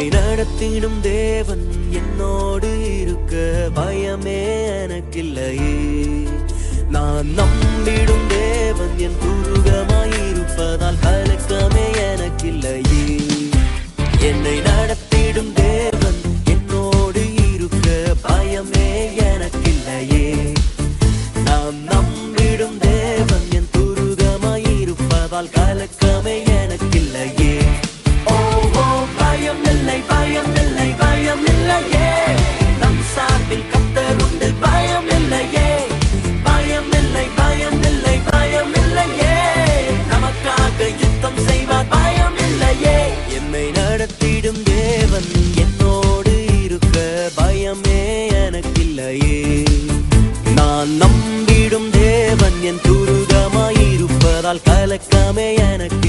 என்னை நடத்திடும் தேவன் என்னோடு இருக்க பயமே எனக்கில்லையே. நான் நம்பிடும் தேவன் என் துருகமாயிருப்பதால் கலக்கமே எனக்கில்லையே. என்னை நடத்திடும் தேவன் என்னோடு இருக்க பயமே எனக்கில்லையே. நான் நம்பிடும் தேவன் என் துருகமாயிருப்பதால் கலக்கமே எனக்கில்லையே. ஓ ஓ பயம் இல்லை பயம் இல்லை பயம் இல்லையே. நம் சார்பில் கர்த்தர் உண்டு பயம் இல்லையே. பயம் இல்லை பயம் இல்லை பயம் இல்லையே. நமக்காக யுத்தம் செய்வார் பயம் இல்லையே. என்னை நடத்திடும் தேவன் என்னோடு இருக்க பயமே எனக்கில்லையே. நான் நம்பிடும் தேவன் என் துருகமாயிருப்பதால் கலக்கமே எனக்கு